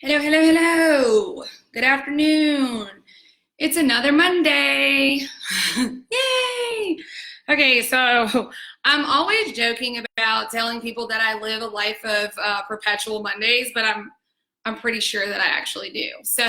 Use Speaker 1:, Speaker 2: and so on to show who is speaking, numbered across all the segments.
Speaker 1: Hello, hello, hello. Good afternoon. It's another Monday. Yay! Okay, so I'm always joking about telling people that I live a life of perpetual Mondays, but I'm pretty sure that I actually do. So,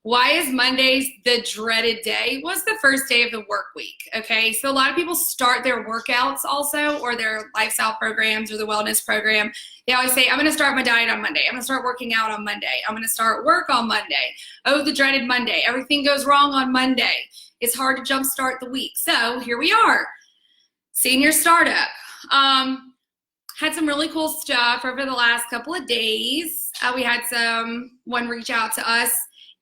Speaker 1: why is Mondays the dreaded day? What's the first day of the work week? Okay, so a lot of people start their workouts also, or their lifestyle programs or the wellness program. They always say, I'm going to start my diet on Monday. I'm going to start working out on Monday. I'm going to start work on Monday. Oh, the dreaded Monday. Everything goes wrong on Monday. It's hard to jumpstart the week. So here we are, senior startup. Had some really cool stuff over the last couple of days. We had someone reach out to us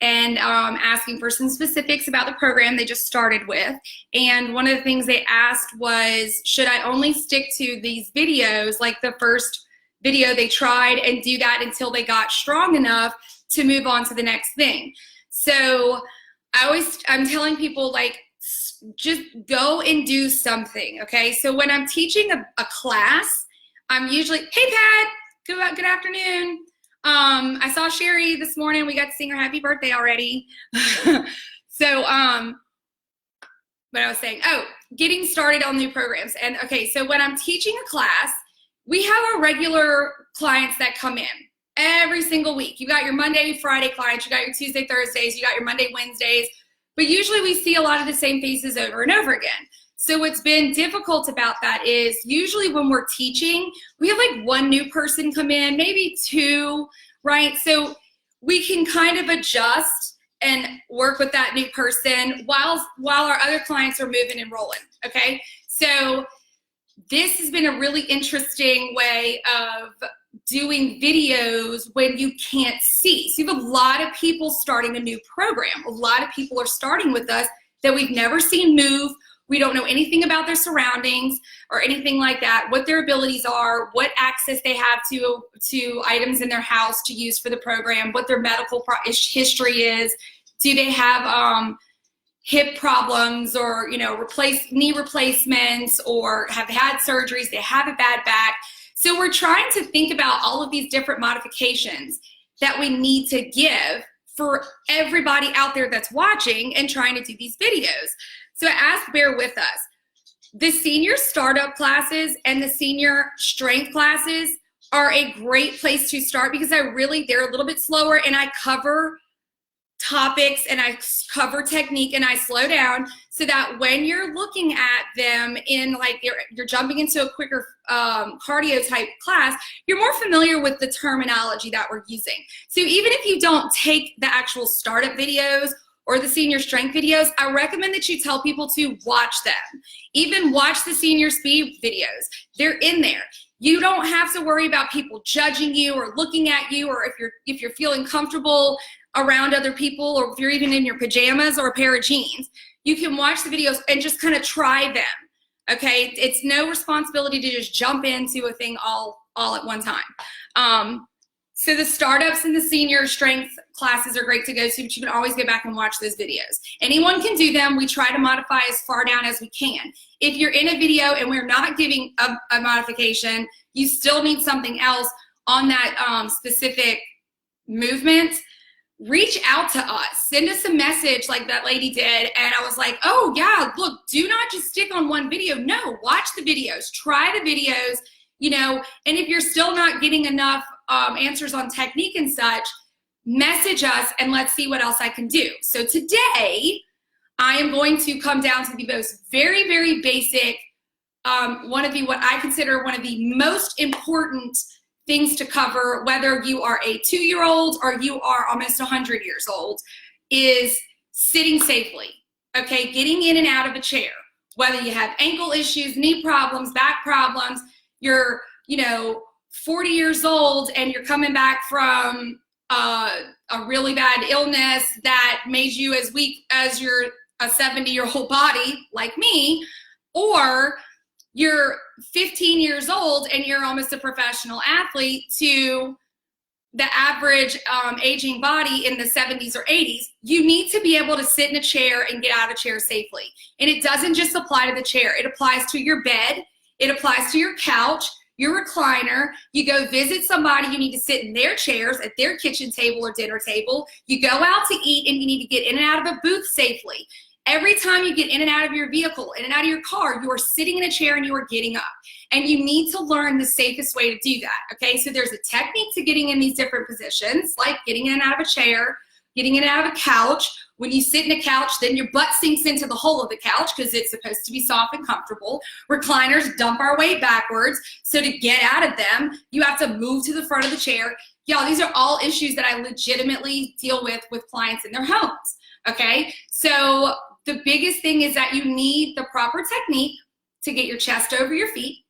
Speaker 1: and asking for some specifics about the program they just started with. And one of the things they asked was, should I only stick to these videos, like the first video they tried, and do that until they got strong enough to move on to the next thing? So I'm telling people, like, just go and do something, okay? So when I'm teaching a class, I'm usually, hey Pat, good afternoon. I saw Sherry this morning. We got to sing her happy birthday already. So, what I was saying, getting started on new programs. And okay, so when I'm teaching a class, we have our regular clients that come in every single week. You got your Monday, Friday clients, you got your Tuesday, Thursdays, you got your Monday, Wednesdays, but usually we see a lot of the same faces over and over again. So what's been difficult about that is usually when we're teaching, we have like one new person come in, maybe two, right? So we can kind of adjust and work with that new person while our other clients are moving and rolling, okay? So this has been a really interesting way of doing videos when you can't see. So you have a lot of people starting a new program. A lot of people are starting with us that we've never seen move. We don't know anything about their surroundings or anything like that, what their abilities are, what access they have to items in their house to use for the program, what their medical history is. Do they have hip problems, or knee replacements, or have had surgeries, they have a bad back? So we're trying to think about all of these different modifications that we need to give for everybody out there that's watching and trying to do these videos. So bear with us. The senior startup classes and the senior strength classes are a great place to start because they're a little bit slower, and I cover topics and I cover technique and I slow down so that when you're looking at them in, like, you're jumping into a quicker cardio type class, you're more familiar with the terminology that we're using. So even if you don't take the actual startup videos or the senior strength videos, I recommend that you tell people to watch them. Even watch the senior speed videos. They're in there. You don't have to worry about people judging you or looking at you, or if you're feeling comfortable around other people, or if you're even in your pajamas or a pair of jeans, you can watch the videos and just kind of try them, okay? It's no responsibility to just jump into a thing all at one time. So the startups and the senior strength classes are great to go to, but you can always go back and watch those videos. Anyone can do them. We try to modify as far down as we can. If you're in a video and we're not giving a modification, you still need something else on that specific movement, reach out to us. Send us a message like that lady did, and I was like, oh yeah, look, do not just stick on one video. No, watch the videos, try the videos, and if you're still not getting enough answers on technique and such, message us and let's see what else I can do. So today, I am going to come down to the most very, very basic, what I consider one of the most important things to cover, whether you are a 2-year-old or you are almost 100 years old, is sitting safely, okay? Getting in and out of a chair, whether you have ankle issues, knee problems, back problems, you're, 40 years old and you're coming back from a really bad illness that made you as weak as your a 70-year-old body, like me, or you're 15 years old and you're almost a professional athlete, to the average aging body in the 70s or 80s, you need to be able to sit in a chair and get out of a chair safely. And it doesn't just apply to the chair. It applies to your bed. It applies to your couch, your recliner, you go visit somebody, you need to sit in their chairs at their kitchen table or dinner table, you go out to eat, and you need to get in and out of a booth safely. Every time you get in and out of your vehicle, in and out of your car, you are sitting in a chair and you are getting up. And you need to learn the safest way to do that, okay? So there's a technique to getting in these different positions, like getting in and out of a chair, getting in and out of a couch. When you sit in a couch, then your butt sinks into the hole of the couch because it's supposed to be soft and comfortable. Recliners dump our weight backwards. So to get out of them, you have to move to the front of the chair. Y'all, these are all issues that I legitimately deal with clients in their homes, okay? So the biggest thing is that you need the proper technique to get your chest over your feet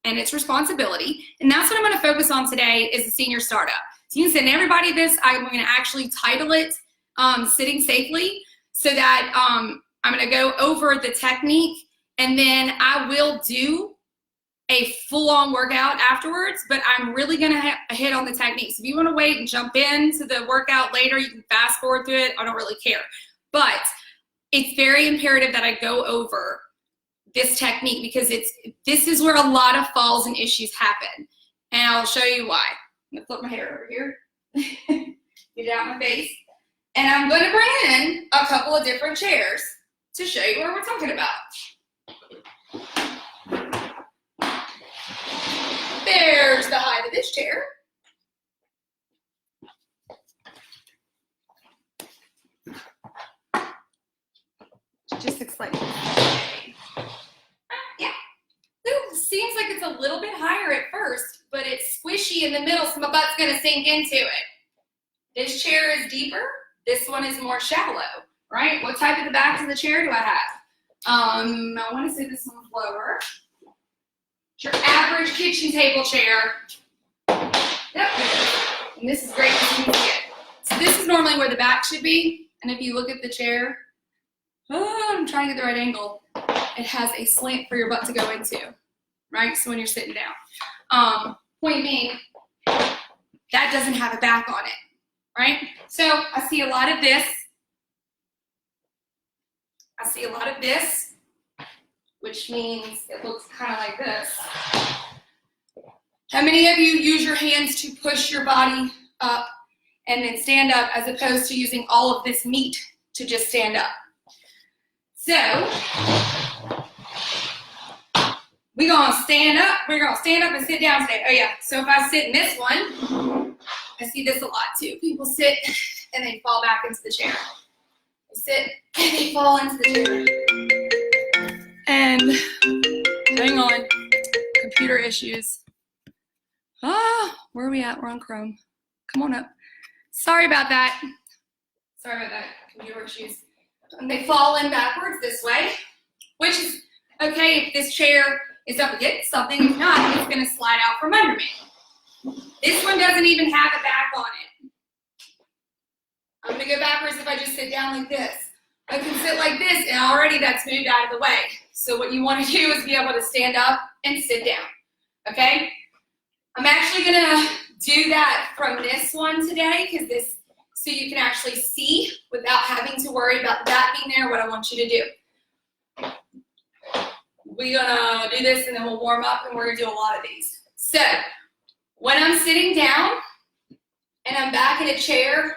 Speaker 1: and its responsibility. And that's what I'm gonna focus on today is the senior startup. So you can send everybody this. I'm gonna actually title it Sitting Safely, so that I'm gonna go over the technique, and then I will do a full-on workout afterwards, but I'm really gonna hit on the techniques. If you wanna wait and jump into the workout later, you can fast forward through it. I don't really care. But it's very imperative that I go over this technique because this is where a lot of falls and issues happen. And I'll show you why. I'm gonna flip my hair over here, get it out my face. And I'm gonna bring in a couple of different chairs to show you what we're talking about. There's the height of this chair. Just explain. Yeah. Ooh, seems like it's a little bit higher at first, but it's squishy in the middle, so my butt's gonna sink into it. This chair is deeper. This one is more shallow, right? What type of the backs of the chair do I have? I want to say this one's lower. It's your average kitchen table chair. Yep. And this is great because you can see it. So this is normally where the back should be. And if you look at the chair, I'm trying to get the right angle. It has a slant for your butt to go into, right? So when you're sitting down. Point being, that doesn't have a back on it, right? So I see a lot of this. I see a lot of this, which means it looks kind of like this. How many of you use your hands to push your body up and then stand up as opposed to using all of this meat to just stand up? So we're gonna stand up. We're gonna stand up and sit down today. Oh yeah, so if I sit in this one, I see this a lot too. People sit and they fall back into the chair. They sit and they fall into the chair. And hang on, computer issues. Where are we at? We're on Chrome. Come on up. Sorry about that. Sorry about that, computer issues. And they fall in backwards this way, which is okay if this chair is up against something. If not, it's gonna slide out from under me. This one doesn't even have a back on it. I'm gonna go backwards if I just sit down like this. I can sit like this and already that's moved out of the way. So what you wanna do is be able to stand up and sit down, okay? I'm actually gonna do that from this one today because this, so you can actually see without having to worry about that being there, what I want you to do. We're gonna do this and then we'll warm up and we're gonna do a lot of these. So, when I'm sitting down and I'm back in a chair,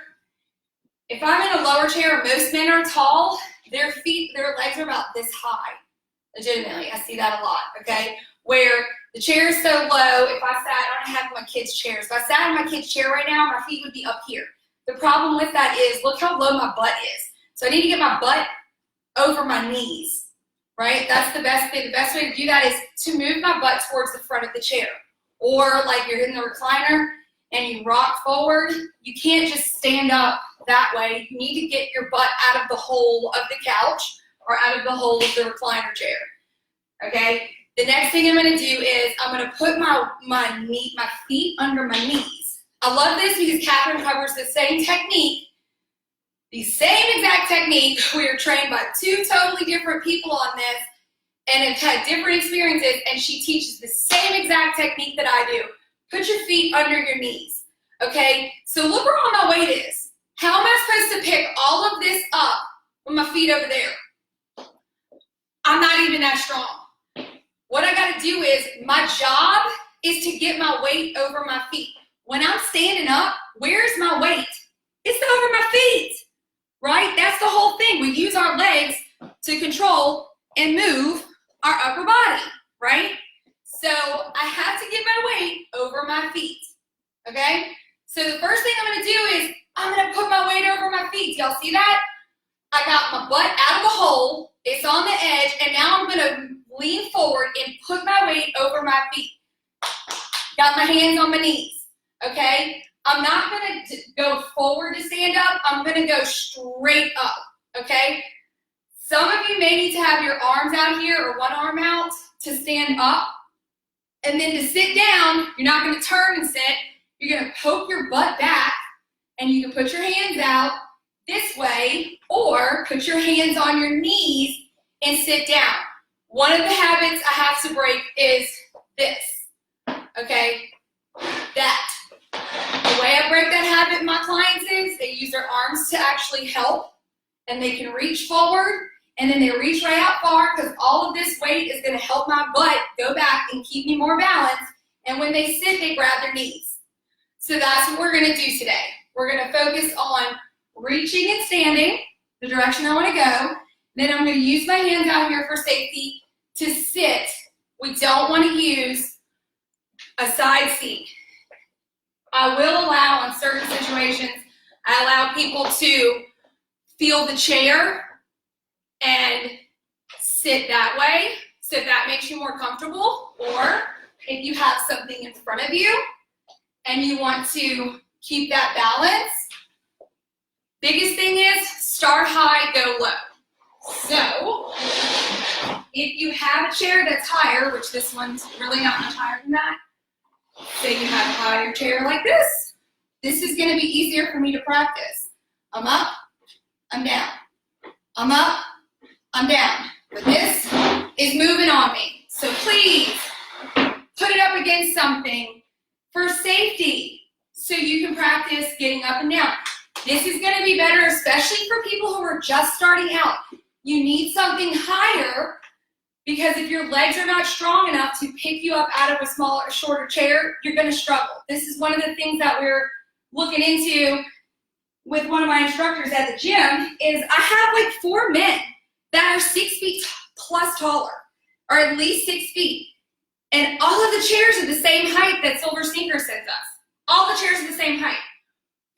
Speaker 1: if I'm in a lower chair, most men are tall, their legs are about this high. Legitimately, I see that a lot, okay? Where the chair is so low, if I sat, I don't have my kids' chairs. If I sat in my kids' chair right now, my feet would be up here. The problem with that is, look how low my butt is. So I need to get my butt over my knees, right? That's the best thing. The best way to do that is to move my butt towards the front of the chair. Or like you're in the recliner and you rock forward, you can't just stand up that way. You need to get your butt out of the hole of the couch or out of the hole of the recliner chair, okay? The next thing I'm gonna do is I'm gonna put my feet under my knees. I love this because Catherine covers the same technique, the same exact technique. We are trained by two totally different people on this and have had different experiences, and she teaches the same exact technique that I do. Put your feet under your knees, okay? So look where all my weight is. How am I supposed to pick all of this up with my feet over there? I'm not even that strong. What I gotta do is, my job is to get my weight over my feet. When I'm standing up, where's my weight? It's over my feet, right? That's the whole thing. We use our legs to control and move our upper body, right? So I have to get my weight over my feet, okay? So the first thing I'm gonna do is I'm gonna put my weight over my feet. Y'all see that? I got my butt out of the hole, it's on the edge, and now I'm gonna lean forward and put my weight over my feet. Got my hands on my knees, okay? I'm not gonna go forward to stand up, I'm gonna go straight up, okay? Some of you may need to have your arms out here or one arm out to stand up. And then to sit down, you're not gonna turn and sit, you're gonna poke your butt back, and you can put your hands out this way, or put your hands on your knees and sit down. One of the habits I have to break is this, okay? That. The way I break that habit in my clients is they use their arms to actually help, and they can reach forward, and then they reach right out far, because all of this weight is gonna help my butt go back and keep me more balanced, and when they sit, they grab their knees. So that's what we're gonna do today. We're gonna focus on reaching and standing, the direction I wanna go. Then I'm gonna use my hands out here for safety to sit. We don't wanna use a side seat. I will allow, in certain situations, I allow people to feel the chair and sit that way, so if that makes you more comfortable, or if you have something in front of you and you want to keep that balance. Biggest thing is start high, go low. So if you have a chair that's higher, which this one's really not much higher than that, say you have a higher chair like this is gonna be easier for me to practice. I'm up, I'm down. I'm up, I'm down. But this is moving on me. So please put it up against something for safety so you can practice getting up and down. This is gonna be better, especially for people who are just starting out. You need something higher, because if your legs are not strong enough to pick you up out of a smaller, shorter chair, you're gonna struggle. This is one of the things that we're looking into with one of my instructors at the gym, is I have like 4 men that are 6 feet plus taller, or at least 6 feet. And all of the chairs are the same height that Silver Sneaker sends us. All the chairs are the same height.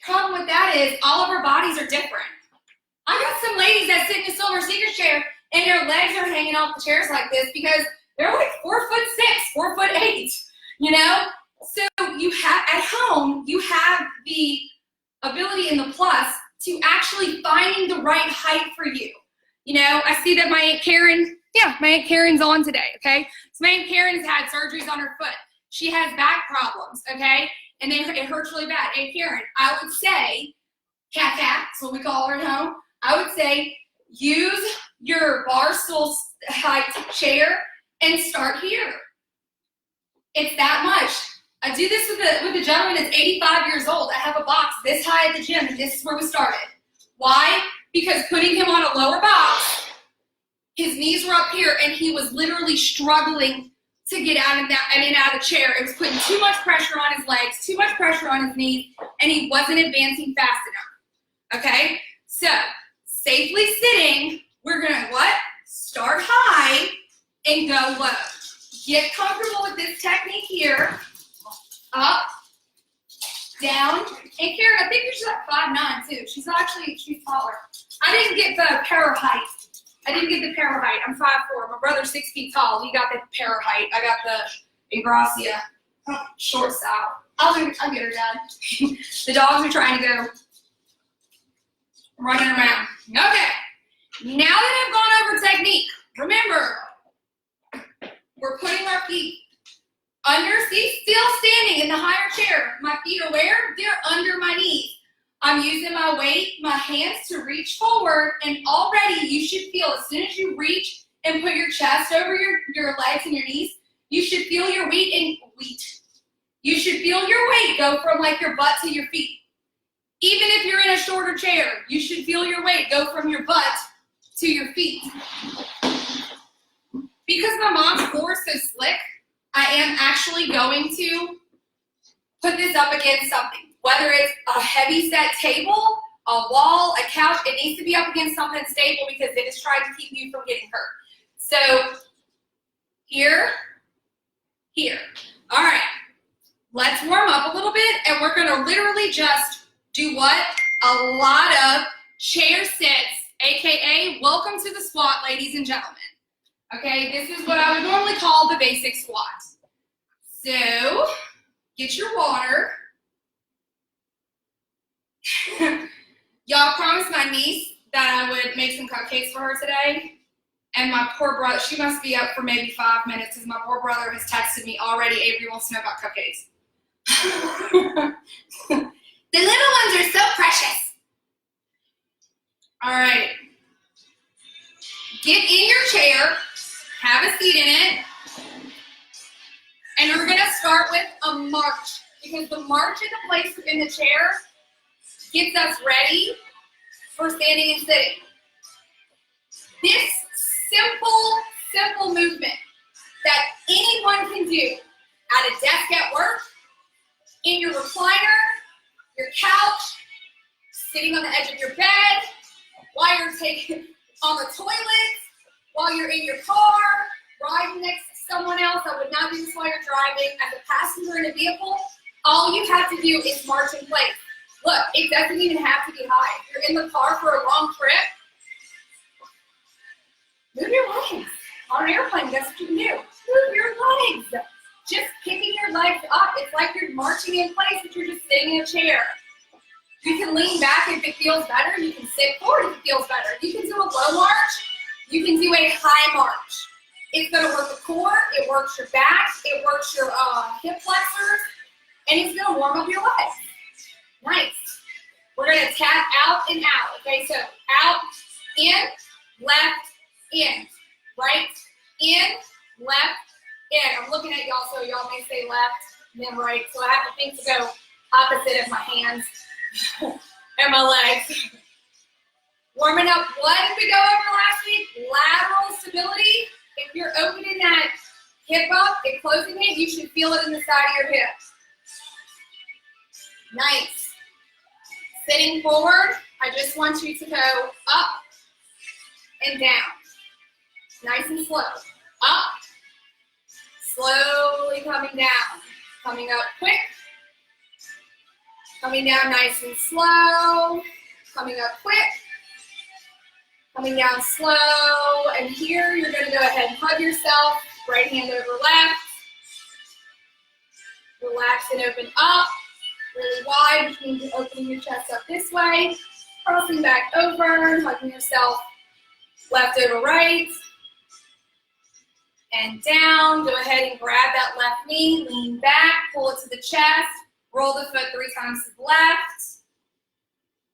Speaker 1: Problem with that is all of our bodies are different. I got some ladies that sit in a Silver Sneaker chair and their legs are hanging off the chairs like this because they're like 4'6", 4'8", you know? So you have, at home, you have the ability and the plus to actually finding the right height for you. You know, I see that my Aunt Karen, my Aunt Karen's on today, okay? So my Aunt Karen has had surgeries on her foot. She has back problems, okay? And then it hurts really bad. Aunt Karen, I would say, cat, that's what we call her at home, I would say use your bar stool height chair and start here. It's that much. I do this with a gentleman that's 85 years old. I have a box this high at the gym, and this is where we started. Why? Because putting him on a lower box, his knees were up here, and he was literally struggling to get out of that and out of the chair. It was putting too much pressure on his legs, too much pressure on his knees, and he wasn't advancing fast enough. Okay? So, safely sitting, we're gonna what? Start high and go low. Get comfortable with this technique here. Up, down, and Karen, I think she's like 5'9" too. She's taller. I didn't get the para height. I'm 5'4". My brother's 6 feet tall. He got the para height. I got the Ingracia short style. I'll get her done. The dogs are trying to go running around. Okay. Now that I've gone over technique, remember, we're putting our feet under, see, still standing in the higher chair. My feet are where? They're under my knees. I'm using my weight, my hands to reach forward, and already you should feel, as soon as you reach and put your chest over your legs and your knees, you should feel your You should feel your weight go from like your butt to your feet. Even if you're in a shorter chair, you should feel your weight go from your butt to your feet. Because my mom's floor is so slick, I am actually going to put this up against something. Whether it's a heavy set table, a wall, a couch, it needs to be up against something stable because it is trying to keep you from getting hurt. So here, here. All right, let's warm up a little bit and we're gonna literally just do what? A lot of chair sits, AKA welcome to the squat, ladies and gentlemen. Okay, this is what I would normally call the basic squat. So, get your water. Y'all promised my niece that I would make some cupcakes for her today. And my poor brother, she must be up for maybe 5 minutes because my poor brother has texted me already, Avery wants to know about cupcakes. The little ones are so precious. All right. Get in your chair, have a seat in it, and we're gonna start with a march because the march in the place in the chair gets us ready for standing and sitting. This simple movement that anyone can do at a desk at work, in your recliner, your couch, sitting on the edge of your bed, while you're taking on the toilet, while you're in your car, riding next to someone else. I would not do this while you're driving. As a passenger in a vehicle, all you have to do is march in place. Look, it doesn't even have to be high. If you're in the car for a long trip, move your legs. On an airplane, that's what you can do. Move your legs. Just kicking your legs up. It's like you're marching in place, but you're just sitting in a chair. You can lean back if it feels better. You can sit forward if it feels better. You can do a low march. You can do a high march. It's going to work the core. It works your back. It works your hip flexors. And it's going to warm up your legs. Nice. We're going to tap out and out. Okay, so out, in, left, in. Right, in, left, in. I'm looking at y'all, so y'all may say left, then right. So I have to think to go opposite of my hands and my legs. Warming up, what did we go over last week? Lateral stability. If you're opening that hip up and closing it, you should feel it in the side of your hip. Nice. Sitting forward, I just want you to go up and down. Nice and slow. Up. Slowly coming down. Coming up quick. Coming down nice and slow. Coming up quick. Coming down slow. And here you're going to go ahead and hug yourself. Right hand over left. Relax and open up. Really wide, which means you're opening your chest up this way. Crossing back over. Hugging yourself left over right. And down. Go ahead and grab that left knee. Lean back. Pull it to the chest. Roll the foot 3 times to the left.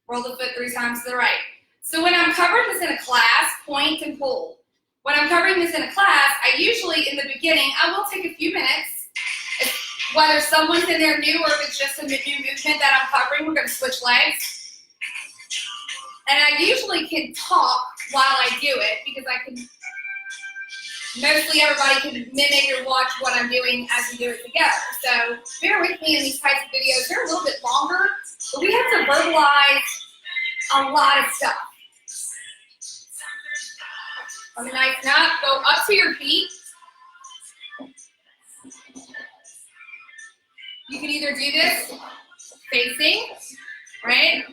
Speaker 1: Roll the foot 3 times to the right. So when I'm covering this in a class, point and pull. When I'm covering this in a class, I usually, in the beginning, I will take a few minutes. Whether someone's in there new or if it's just a new movement that I'm covering, we're going to switch legs. And I usually can talk while I do it because I can, mostly everybody can mimic or watch what I'm doing as we do it together. So bear with me in these types of videos. They're a little bit longer, but we have to verbalize a lot of stuff. Coming nice and up, go up to your feet. You can either do this facing, right?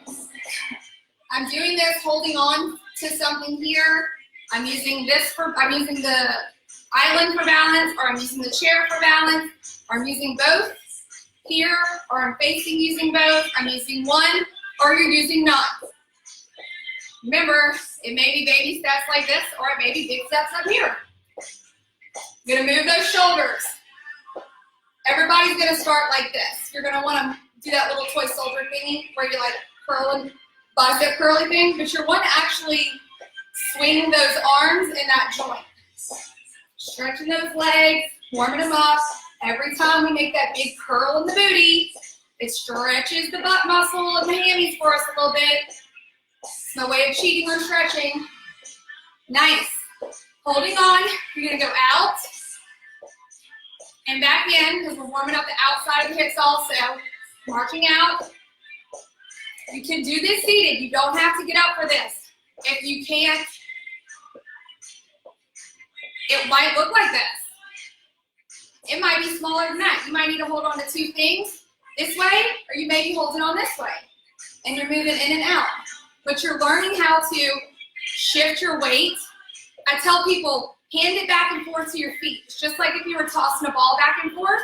Speaker 1: I'm doing this holding on to something here. I'm using the island for balance, or I'm using the chair for balance, or I'm using both here, or I'm facing using both. I'm using one, or you're using none. Remember, it may be baby steps like this, or it may be big steps up here. You're gonna move those shoulders. Everybody's gonna start like this. You're gonna wanna do that little toy soldier thingy where you like curling, bicep curly thing, but you're wanna actually swing those arms in that joint. Stretching those legs, warming them up. Every time we make that big curl in the booty, it stretches the butt muscle and the hammies for us a little bit. It's no way of cheating on stretching. Nice. Holding on, you're gonna go out and back in, because we're warming up the outside of the hips also. Marching out. You can do this seated. You don't have to get up for this. If you can't, it might look like this. It might be smaller than that. You might need to hold on to two things this way, or you may be holding on this way. And you're moving in and out. But you're learning how to shift your weight. I tell people, hand it back and forth to your feet. It's just like if you were tossing a ball back and forth.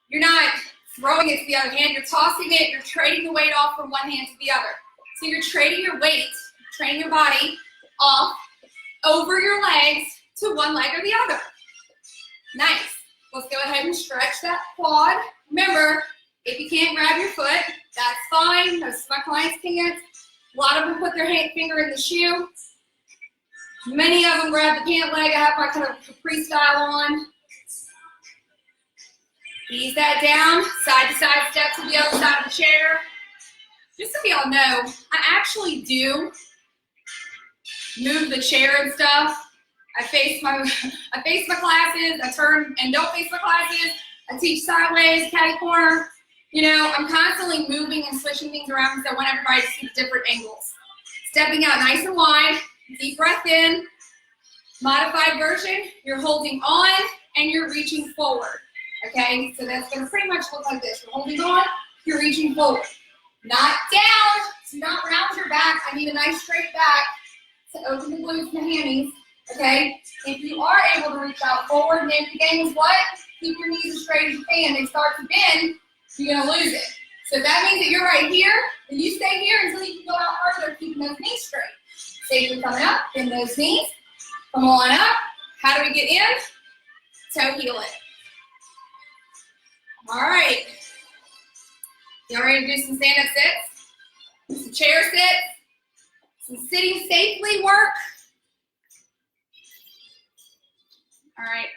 Speaker 1: You're not throwing it to the other hand. You're tossing it. You're trading the weight off from one hand to the other. So you're trading your weight, training your body off over your legs to one leg or the other. Nice. Let's go ahead and stretch that quad. Remember, if you can't grab your foot, that's fine. Most of my clients can't. A lot of them put their finger in the shoe. Many of them grab the pant leg. I have my kind of Capri style on. Ease that down, side to side step to the other side of the chair. Just so y'all know, I actually do move the chair and stuff. I face my classes, I turn and don't face my classes. I teach sideways, catty corner. You know, I'm constantly moving and switching things around because I want everybody to see different angles. Stepping out nice and wide, deep breath in. Modified version, you're holding on and you're reaching forward. Okay, so that's going to pretty much look like this. You're holding on, you're reaching forward. Not down, do not round your back. I need a nice straight back to open the glutes and the hammies. Okay, if you are able to reach out forward, name the game is what? Keep your knees as straight as you can. They start to bend, you're going to lose it. So that means that you're right here, and you stay here until you can go out further, keeping those knees straight. Safely coming up, bend those knees. Come on up. How do we get in? Toe heel it. All right. Y'all ready to do some stand-up sits? Some chair sits? Some sitting safely work? All right.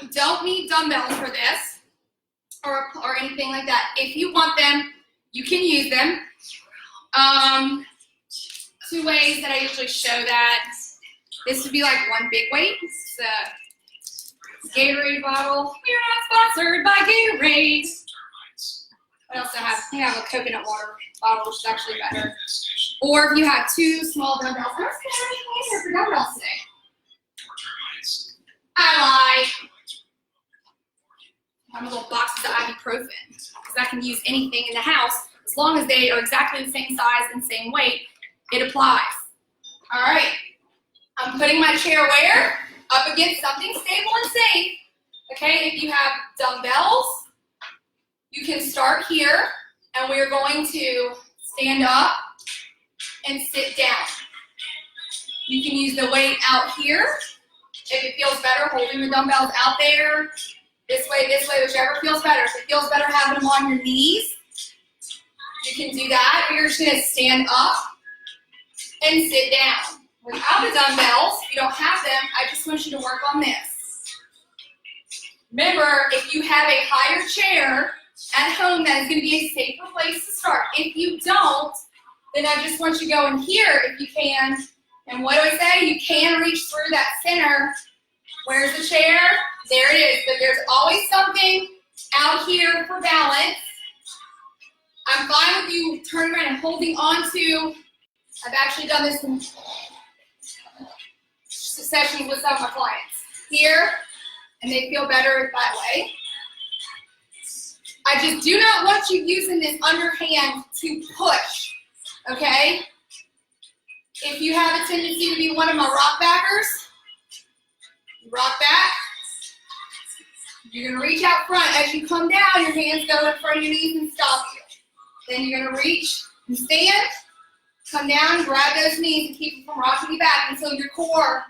Speaker 1: You don't need dumbbells for this or anything like that. If you want them, you can use them. Two ways that I usually show that. This would be like one big weight. It's a Gatorade bottle. We're not sponsored by Gatorade. What else do I have? I have a coconut water bottle, which is actually better. Or if you have two small dumbbells. I'm just going to for dumbbells today. I like little boxes of ibuprofen because I can use anything in the house as long as they are exactly the same size and same weight. It applies. All right. I'm putting my chair where? Up against something stable and safe. Okay, if you have dumbbells, you can start here, and we're going to stand up and sit down. You can use the weight out here if it feels better, holding the dumbbells out there, this way, whichever feels better. If it feels better having them on your knees, you can do that. Or you're just gonna stand up and sit down. Without the dumbbells, if you don't have them, I just want you to work on this. Remember, if you have a higher chair at home, that is gonna be a safer place to start. If you don't, then I just want you to go in here if you can. And what do I say? You can reach through that center. Where's the chair? There it is. But there's always something out here for balance. I'm fine with you turning around and holding on to. I've actually done this in sessions with some of my clients. Here, and they feel better that way. I just do not want you using this underhand to push, okay? If you have a tendency to be one of my rock backers, rock back. You're going to reach out front. As you come down, your hands go in front of your knees and stop you. Then you're going to reach and stand, come down, grab those knees and keep them from rocking you back until your core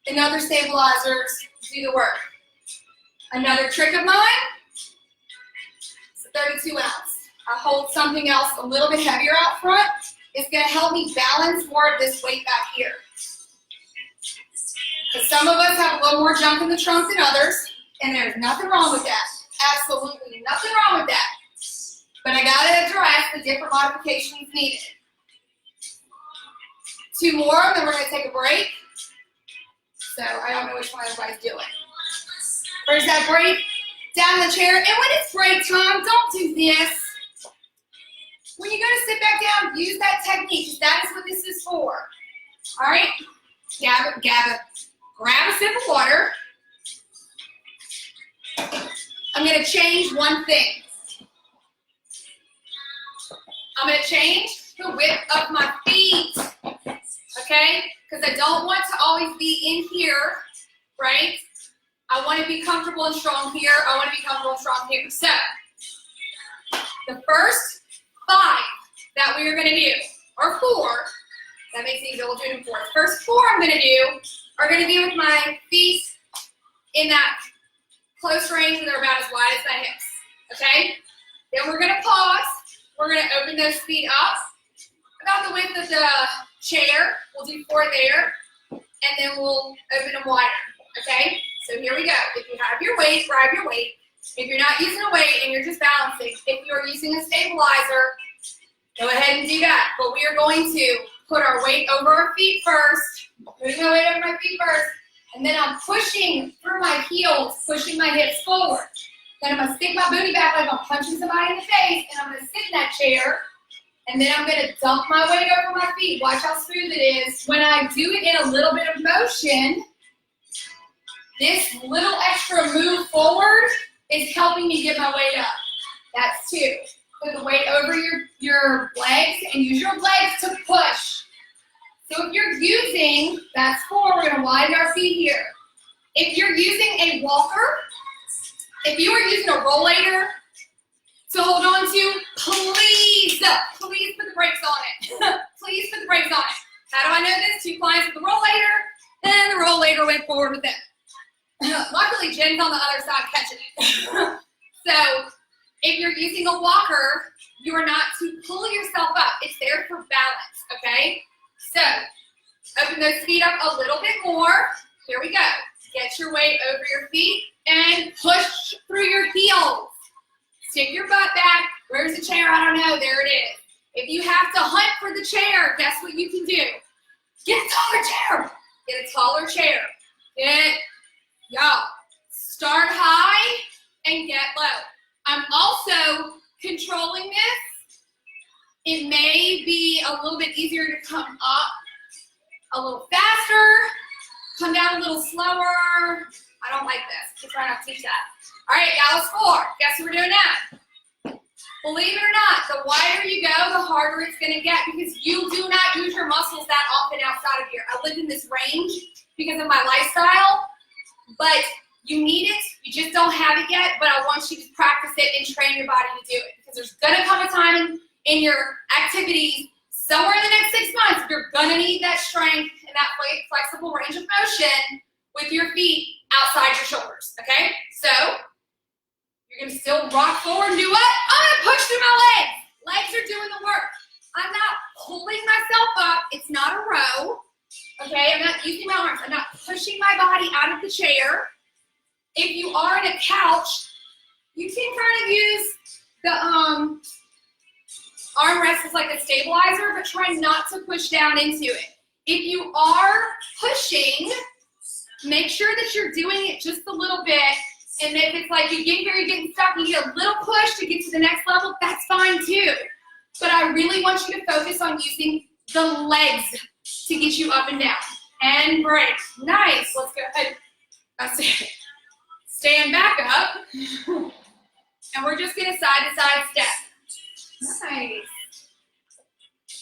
Speaker 1: and other stabilizers do the work. Another trick of mine, it's a 32 ounce. I hold something else a little bit heavier out front. It's going to help me balance more of this weight back here. Because some of us have a little more junk in the trunk than others, and there's nothing wrong with that. Absolutely nothing wrong with that. But I got to address the different modifications needed. Two more, then we're going to take a break. So I don't know which one everybody's doing. Where's that break? Down in the chair. And when it's break time, don't do this. When you go to sit back down, use that technique. That is what this is for. All right? Grab a sip of water. I'm going to change one thing. I'm going to change the width of my feet, okay? Because I don't want to always be in here, right? I want to be comfortable and strong here. I want to be comfortable and strong here. So, the first 5 that we are going to do, or 4, that makes it easier, we'll do it in 4. The first 4 I'm going to do are going to be with my feet in that close range where they're about as wide as my hips, okay? Then we're going to pause. We're going to open those feet up about the width of the chair. We'll do 4 there, and then we'll open them wider, okay? So here we go. If you have your weight, grab your weight. If you're not using a weight and you're just balancing, if you're using a stabilizer, go ahead and do that. But we are going to put our weight over our feet first, putting my weight over my feet first, and then I'm pushing through my heels, pushing my hips forward. Then I'm going to stick my booty back like I'm punching somebody in the face, and I'm going to sit in that chair, and then I'm going to dump my weight over my feet. Watch how smooth it is. When I do it in a little bit of motion, this little extra move forward is helping me get my weight up. That's 2. Put the weight over your legs and use your legs to push. So if you're using, that's 4, we're going to widen our feet here. If you're using a walker, if you are using a rollator to hold on to, please put the brakes on it. Please put the brakes on it. How do I know this? 2 clients with the rollator, and the rollator went forward with it. Luckily, Jen's on the other side catching it. So if you're using a walker, you are not to pull yourself up. It's there for balance, okay? So open those feet up a little bit more. Here we go. Get your weight over your feet and push through your heels. Stick your butt back. Where's the chair? I don't know. There it is. If you have to hunt for the chair, guess what you can do? Get a taller chair. Get a taller chair. Y'all, start high and get low. I'm also controlling this. It may be a little bit easier to come up a little faster, come down a little slower. I don't like this. I'm trying not to teach that. All right, y'all, let's 4. Guess what we're doing now? Believe it or not, the wider you go, the harder it's going to get because you do not use your muscles that often outside of here. I live in this range because of my lifestyle, but you need it. You just don't have it yet, but I want you to practice it and train your body to do it because there's going to come a time in your activities somewhere in the next 6 months, you're going to need that strength and that flexible range of motion with your feet outside your shoulders, okay? So you're going to still rock forward and do what? I'm going to push through my legs. Legs are doing the work. I'm not pulling myself up. It's not a row, okay? I'm not using my arms. I'm not pushing my body out of the chair. If you are in a couch, you can kind of use the armrest as like a stabilizer, but try not to push down into it. If you are pushing, make sure that you're doing it just a little bit. And if it's like you get here, you're getting stuck, you need a little push to get to the next level, that's fine too. But I really want you to focus on using the legs to get you up and down. And break. Nice. Let's go ahead. That's it. Stand back up. And we're just going to side-to-side step. Nice.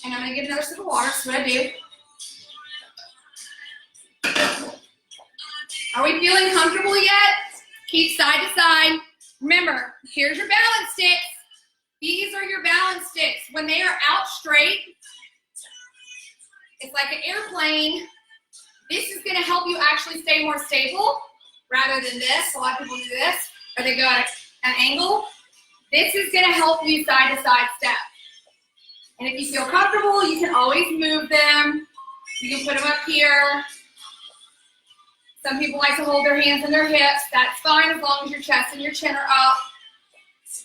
Speaker 1: And I'm going to get another sip of water. That's what I do. Are we feeling comfortable yet? Keep side to side. Remember, here's your balance sticks. These are your balance sticks. When they are out straight, it's like an airplane. This is going to help you actually stay more stable rather than this. A lot of people do this, or they go at an angle. This is going to help you side to side step. And if you feel comfortable, you can always move them. You can put them up here. Some people like to hold their hands in their hips. That's fine as long as your chest and your chin are up.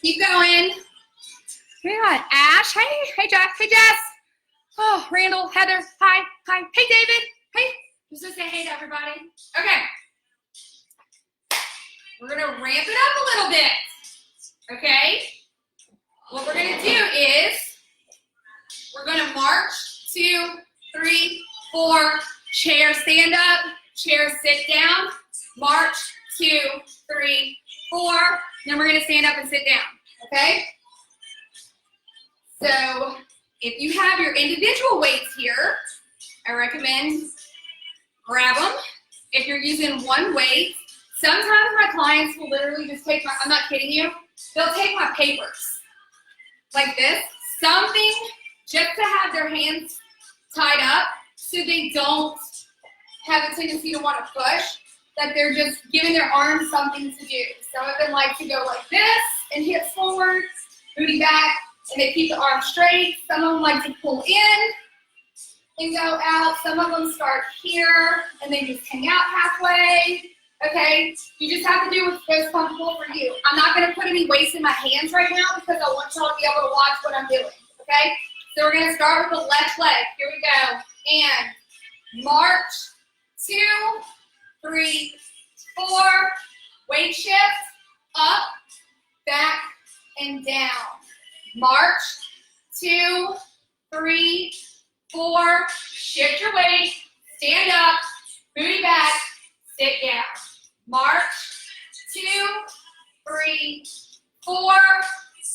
Speaker 1: Keep going. We got Ash. Hey, Jack. Hey, Jess. Oh, Randall, Heather. Hi. Hey, David. Hey. Just to say hey to everybody. Okay. We're gonna ramp it up a little bit. Okay? What we're gonna do is we're gonna march 2, 3, 4, chair stand up, chair sit down, march 2, 3, 4, then we're gonna stand up and sit down, okay? So if you have your individual weights here, I recommend grab them. If you're using one weight, sometimes my clients will literally just take my, I'm not kidding you, they'll take my papers like this, something just to have their hands tied up so they don't have a tendency to want to push, that they're just giving their arms something to do. Some of them like to go like this and hips forward, booty back, and they keep the arms straight. Some of them like to pull in and go out. Some of them start here and they just hang out halfway. Okay, you just have to do what's most comfortable for you. I'm not going to put any weights in my hands right now because I want y'all to be able to watch what I'm doing. Okay, so we're going to start with the left leg. Here we go. And march 2, 3, 4. Weight shift up, back, and down. March 2, 3, 4. Shift your weight. Stand up. Booty back. Sit down. March 2, 3, 4.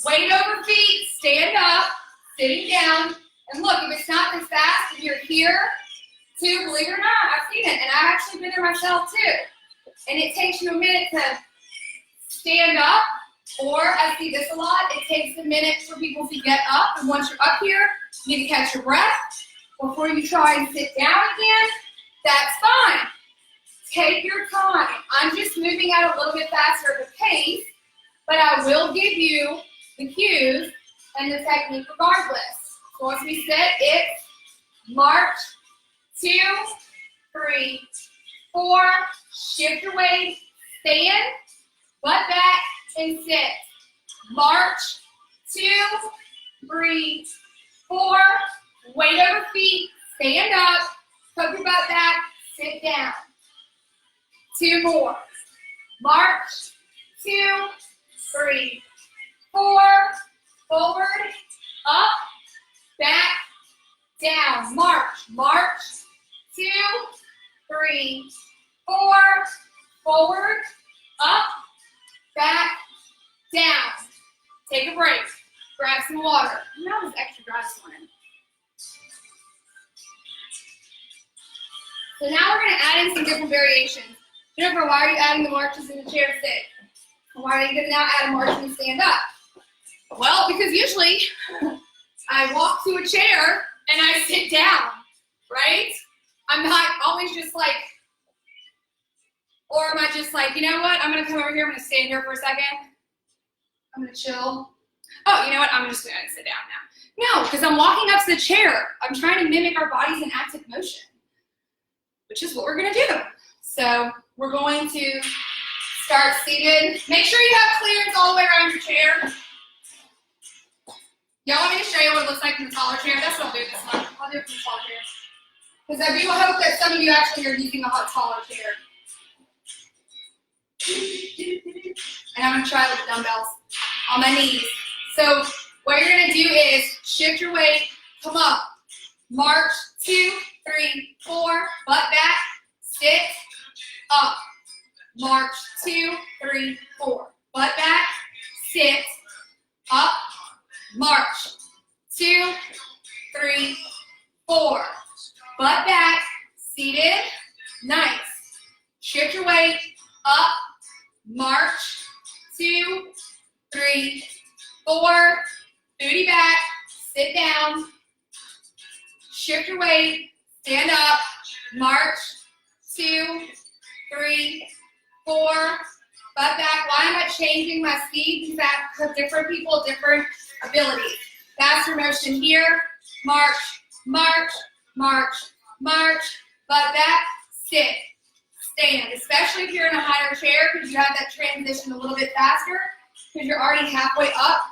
Speaker 1: Weight over feet. Stand up. Sitting down. And look, if it's not this fast, if you're here, too, believe it or not, I've seen it, and I've actually been there myself too. And it takes you a minute to stand up, or I see this a lot, it takes a minute for people to get up, and once you're up here, you need to catch your breath before you try and sit down again. That's fine. Take your time. I'm just moving at a little bit faster of a pace, but I will give you the cues and the technique regardless. So once we sit, it's march 2, 3, 4. Shift your weight. Stand, butt back, and sit. March 2, 3, 4. Weight over feet. Stand up. Tuck your butt back. Sit down. 2 more. March 2, 3, 4. Forward, up, back, down. March 2, 3, 4. Forward, up, back, down. Take a break. Grab some water. You know, I was extra dry this morning. So now we're going to add in some different variations. Jennifer, why are you adding the marches in the chair sit? Why are you going to now add a march and stand up? Well, because usually I walk to a chair and I sit down, right? I'm not always just like, or am I just like, you know what? I'm going to come over here. I'm going to stand here for a second. I'm going to chill. Oh, you know what? I'm just going to sit down now. No, because I'm walking up to the chair. I'm trying to mimic our bodies in active motion, which is what we're going to do. So we're going to start seated. Make sure you have clearance all the way around your chair. Y'all want me to show you what it looks like in the taller chair? That's what I'll do this one. I'll do it from the taller chair. Because I do hope that some of you actually are using a taller chair. And I'm going to try with dumbbells on my knees. So what you're going to do is shift your weight, come up, march 2, 3, 4, butt back, sit, up, march 2, 3, 4, butt back, sit, up, march 2, 3, 4, butt back, seated, nice. Shift your weight, up, march 2, 3, 4, booty back, sit down, shift your weight, stand up, march 2, 3, 4, butt back. Why am I changing my speed? Because different people, different abilities. Faster motion here, march, march, march, march, butt back, sit, stand, especially if you're in a higher chair because you have that transition a little bit faster because you're already halfway up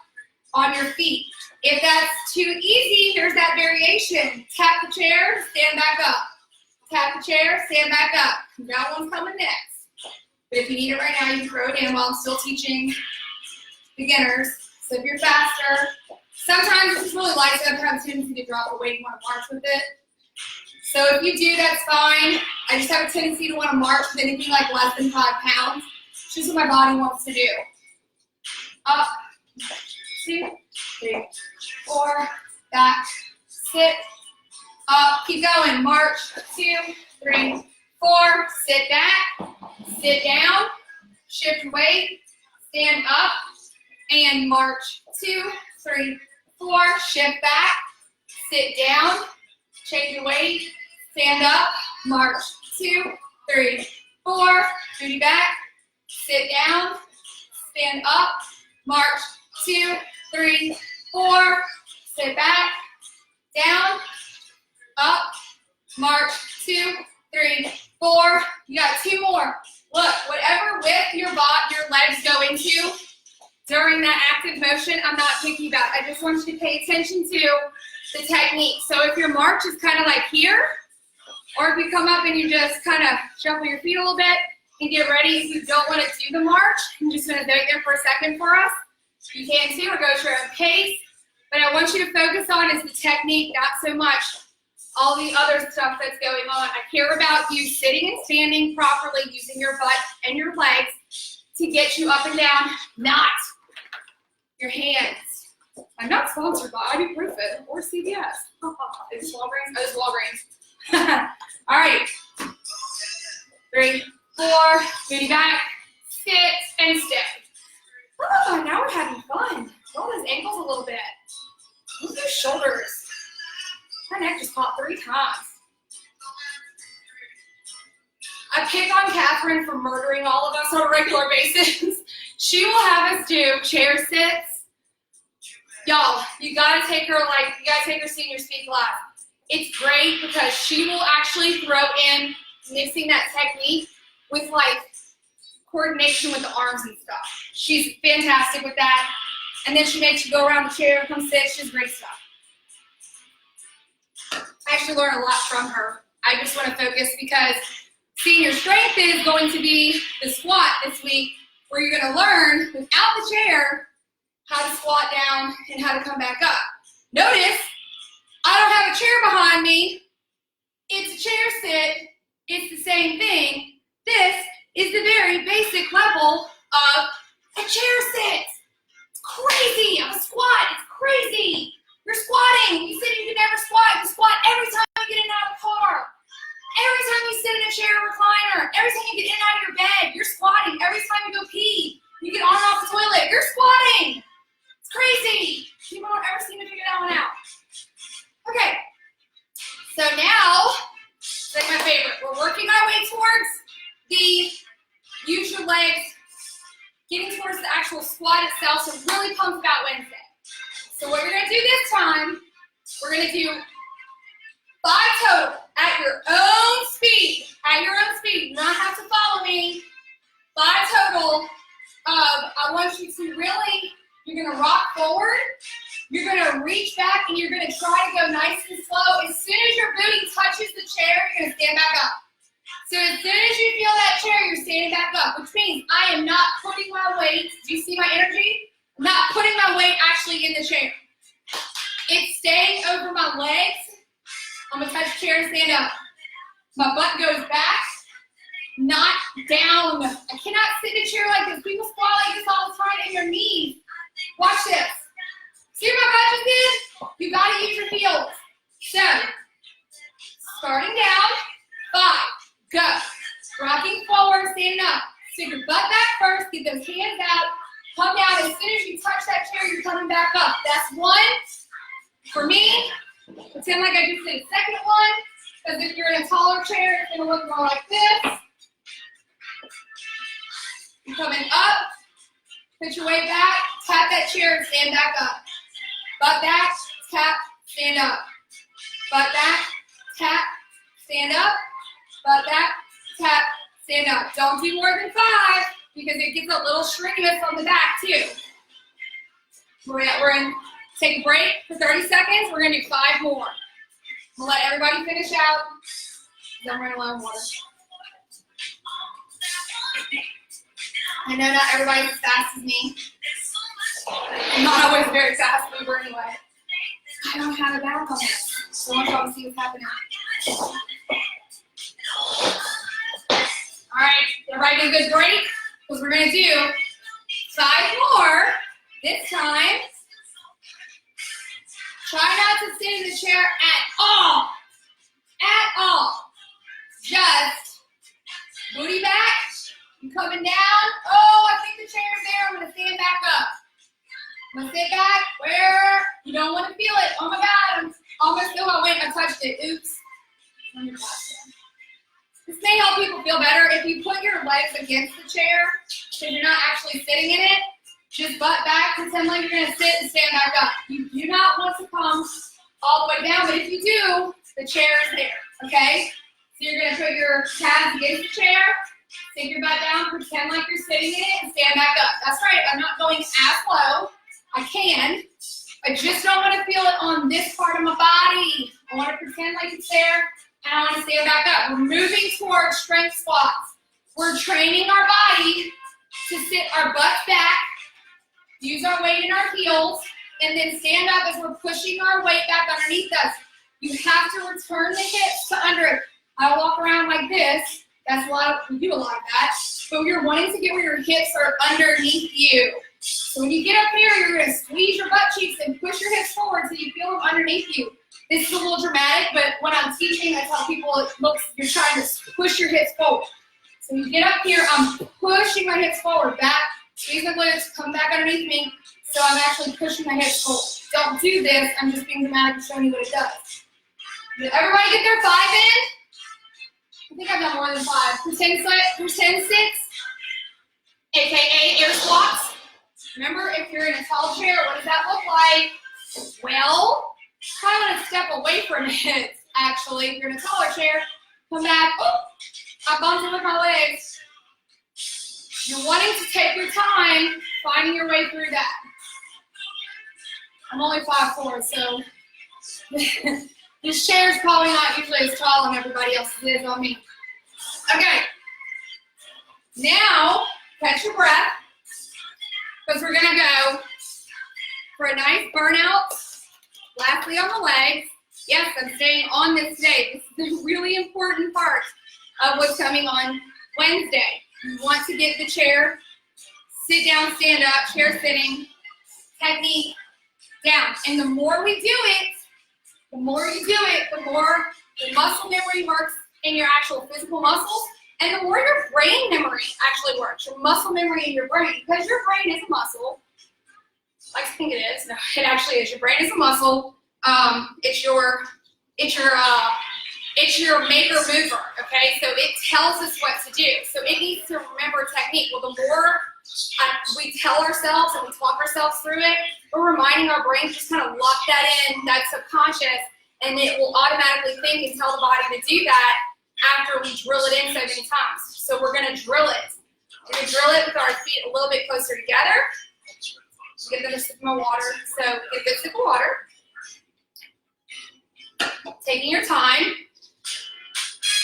Speaker 1: on your feet. If that's too easy, here's that variation. Tap the chair, stand back up. tap the chair, stand back up. That one's coming next. But if you need it right now, you can throw it in while I'm still teaching beginners. So if you're faster, sometimes it's really light, so I have a tendency to drop the weight and want to march with it. So if you do, that's fine. I just have a tendency to want to march with anything like less than 5 pounds. It's just what my body wants to do. Up, 2, 3, 4, back, sit, up, keep going. March, 2, 3, 4, sit back, sit down, shift your weight, stand up, and march, 2, 3, 4, shift back, sit down, change your weight, stand up, march, 2, 3, 4, booty back, sit down, stand up, march, 2, 3, 4, sit back, down, up, march, 2, 3, 4. You got 2 more. Look, whatever width your legs go into during that active motion, I'm not picky about. I just want you to pay attention to the technique. So if your march is kind of like here, or if you come up and you just kind of shuffle your feet a little bit and get ready, if you don't want to do the march, I'm just going to wait there for a second for us. You can too, or go at your own pace. But I want you to focus on is the technique, not so much all the other stuff that's going on. I care about you sitting and standing properly, using your butt and your legs to get you up and down, not your hands. I'm not sponsored by ibuprofen or CVS. It's Walgreens. Oh, it's Walgreens. All right. 3, 4, booty back, sit, and stay. Oh, now we're having fun. Roll those ankles a little bit. Move those shoulders. My neck just popped 3 times. I pick on Catherine for murdering all of us on a regular basis. She will have us do chair sits. Y'all, you gotta take her senior speed class. It's great because she will actually throw in mixing that technique with like coordination with the arms and stuff. She's fantastic with that. And then she makes you go around the chair, come sit. She's great stuff. I actually learned a lot from her. I just want to focus because senior strength is going to be the squat this week, where you're going to learn without the chair how to squat down and how to come back up. Notice, I don't have a chair behind me. It's a chair sit. It's the same thing. This is the very basic level of a chair sit. It's crazy. I'm a squat. It's crazy. You're squatting. You said you can never squat. You squat every time you get in and out of the car. Every time you sit in a chair or recliner. Every time you get in and out of your bed, you're squatting. Every time you go pee, you get on and off the toilet, you're squatting. It's crazy. People don't ever seem to figure that one out. Okay. So now, it's like my favorite. We're working our way towards the use your legs, getting towards the actual squat itself. So really pumped about Wednesday. So what we're going to do this time, we're going to do 5 total at your own speed. At your own speed. You do not have to follow me. 5 total of, I want you to really, you're going to rock forward. You're going to reach back and you're going to try to go nice and slow. As soon as your booty touches the chair, you're going to stand back up. So as soon as you feel that chair, you're standing back up, which means I am not putting my weight. Do you see my energy? I'm not putting my weight actually in the chair. It's staying over my legs. I'm going to touch the chair and stand up. My butt goes back, not down. I cannot sit in a chair like this. People squat like this all the time in your knees. Watch this. See what my butt just did? You got to use your heels. So, starting down, 5, go. Rocking forward, standing up. Stick your butt back first, get those hands out. Come down. As soon as you touch that chair, you're coming back up. That's 1. For me, pretend like I just did a second one, because if you're in a taller chair, it's going to look more like this. You're coming up, put your weight back, tap that chair and stand back up. Butt back, tap, stand up. Butt back, tap, stand up. Butt back, tap, stand up. Don't do more than 5, because it gets a little shrinkiness on the back too. We're in. Take a break for 30 seconds. We're going to do 5 more. We'll let everybody finish out. I'm running low on water. I know not everybody's as fast as me. I'm not always a very fast mover anyway. I don't have a bag on this, so I want y'all to see what's happening. All right, everybody get a good break, because we're going to do 5 more this time. Try not to sit in the chair at all. At all. Just booty back. I'm coming down. Oh, I think the chair's there. I'm going to stand back up. I'm going to sit back where you don't want to feel it. Oh my God, I'm almost still my weight. I touched it. Oops. This may help people feel better. If you put your legs against the chair, so you're not actually sitting in it, just butt back, pretend like you're going to sit and stand back up. You do not want to come all the way down, but if you do, the chair is there, okay? So you're going to put your calves against the chair, take your butt down, pretend like you're sitting in it, and stand back up. That's right, I'm not going as low. I can. I just don't want to feel it on this part of my body. I want to pretend like it's there, and I want to stand back up. We're moving towards strength squats. We're training our body to sit our butts back, use our weight in our heels, and then stand up as we're pushing our weight back underneath us. You have to return the hips to under. I walk around like this. That's a lot of, we do a lot of that. But you're wanting to get where your hips are underneath you. So when you get up here, you're going to squeeze your butt cheeks and push your hips forward so you feel them underneath you. This is a little dramatic, but when I'm teaching, I tell people it looks, you're trying to push your hips forward. So you get up here, I'm pushing my hips forward, back, squeeze my glutes, come back underneath me. So I'm actually pushing my hips forward. Don't do this, I'm just being dramatic and showing you what it does. Did everybody get their 5 in? I think I've done more than 5. Pretend sits, AKA air squats. Remember, if you're in a tall chair, what does that look like? Well, probably want to step away from it, actually. If you're in a taller chair, come back. Oh, I bumped it with my legs. You're wanting to take your time finding your way through that. I'm only 5'4", so this chair is probably not usually as tall on everybody else's is on me. Okay. Now, catch your breath, because we're going to go for a nice burnout. Lastly, on the legs. Yes, I'm staying on this today. This is a really important part of what's coming on Wednesday. You want to get the chair, sit down, stand up, chair sitting, technique down. And the more we do it, the more you do it, the more the muscle memory works in your actual physical muscles, and the more your brain memory actually works, your muscle memory in your brain, because your brain is a muscle. I like to think it is. No, it actually is. Your brain is a muscle. It's your maker mover. Okay, so it tells us what to do. So it needs to remember technique. Well, the more we tell ourselves and we talk ourselves through it, we're reminding our brain to just kind of lock that in, that subconscious, and it will automatically think and tell the body to do that after we drill it in so many times. So we're going to drill it. We're going to drill it with our feet a little bit closer together. Get another sip of my water. So get a good sip of water. Taking your time.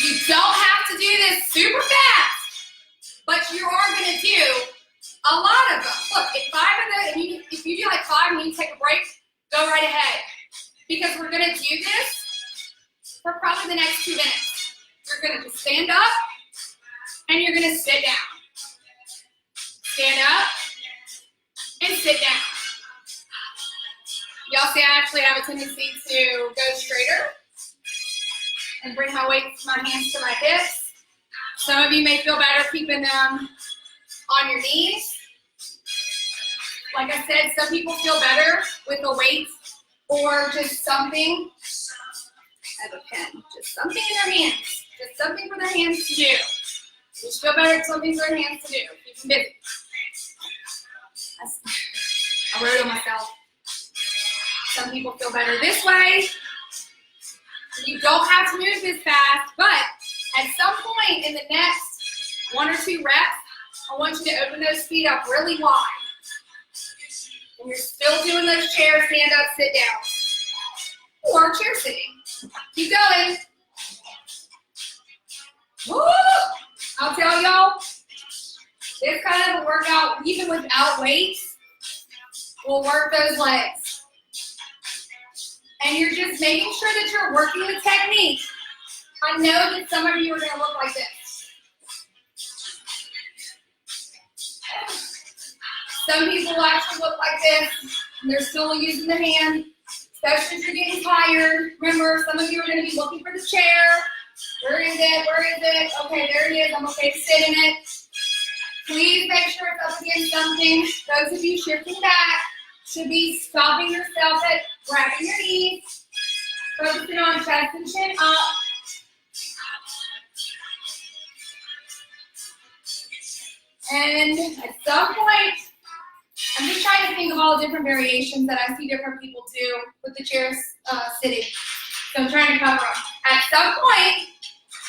Speaker 1: You don't have to do this super fast, but you are going to do a lot of them. Look, if 5 of those, if you do like 5 and you take a break, go right ahead. Because we're going to do this for probably the next 2 minutes. You're going to just stand up and you're going to sit down. Stand up and sit down. Y'all see I actually have a tendency to go straighter and bring my hands to my hips. Some of you may feel better keeping them on your knees. Like I said, some people feel better with a weight or just something as a pen. Just something in their hands. Just something for their hands to do. Just feel better with something for their hands to do. Keep them busy. I wrote it on myself. Some people feel better this way. You don't have to move this fast, but at some point in the next 1 or 2 reps, I want you to open those feet up really wide. And you're still doing those chairs, stand up, sit down. Or chair sitting. Keep going. Woo! I'll tell y'all, this kind of a workout, even without weights, will work those legs. And you're just making sure that you're working the technique. I know that some of you are going to look like this. Some people actually look like this, and they're still using the hand, especially if you're getting tired. Remember, some of you are going to be looking for the chair. Where is it? Where is it? Okay, there it is. I'm okay to sit in it. Please make sure it's up against something. Those of you shifting back should be stopping yourself at grabbing your knees, focusing on chest and chin up. And at some point, I'm just trying to think of all the different variations that I see different people do with the chairs sitting. So I'm trying to cover them. At some point